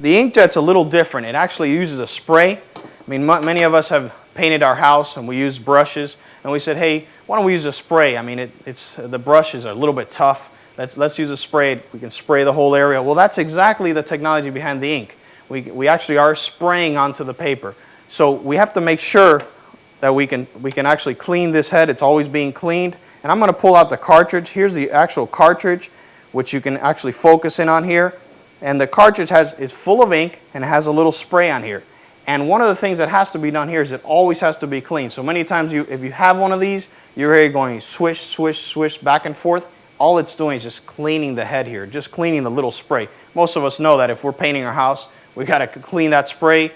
The inkjet's a little different. It actually uses a spray. I mean, many of us have painted our house and we use brushes, and we said, hey, why don't we use a spray? I mean, the brushes are a little bit tough. Let's use a spray. We can spray the whole area. Well, that's exactly the technology behind the ink. We actually are spraying onto the paper. So we have to make sure that we can actually clean this head. It's always being cleaned. And I'm going to pull out the cartridge. Here's the actual cartridge, which you can actually focus in on here. And the cartridge is full of ink and it has a little spray on here. And one of the things that has to be done here is it always has to be clean. So many times if you have one of these, you're here going swish, swish, swish back and forth. All it's doing is just cleaning the head here, just cleaning the little spray. Most of us know that if we're painting our house, we got to clean that spray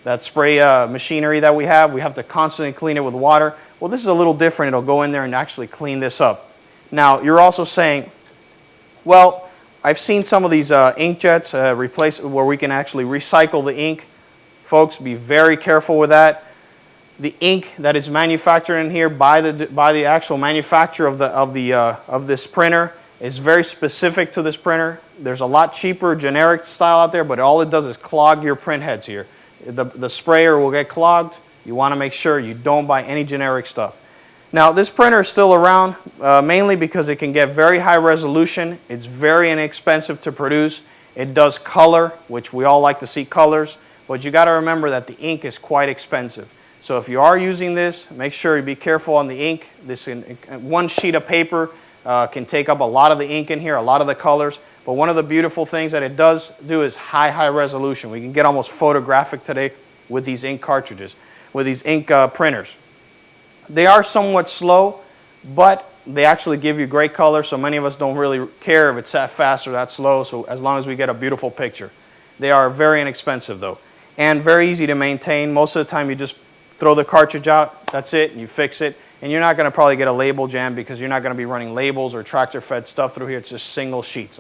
machinery that we have. We have to constantly clean it with water. Well, this is a little different. It'll go in there and actually clean this up. Now, you're also saying, well, I've seen some of these inkjets where we can actually recycle the ink. Folks, be very careful with that. The ink that is manufactured in here by the actual manufacturer of this printer is very specific to this printer. There's a lot cheaper generic style out there, but all it does is clog your print heads here. The sprayer will get clogged. You want to make sure you don't buy any generic stuff. Now, this printer is still around mainly because it can get very high resolution. It's very inexpensive to produce. It does color, which we all like to see colors, but you got to remember that the ink is quite expensive. So if you are using this, make sure you be careful on the ink. One sheet of paper can take up a lot of the ink in here, a lot of the colors. But one of the beautiful things that it does do is high resolution. We can get almost photographic today with these ink cartridges, with these ink printers. They are somewhat slow, but they actually give you great color, so many of us don't really care if it's that fast or that slow, so as long as we get a beautiful picture. They are very inexpensive though, and very easy to maintain. Most of the time you just throw the cartridge out, that's it, and you fix it. And you're not going to probably get a label jam because you're not going to be running labels or tractor fed stuff through here. It's just single sheets.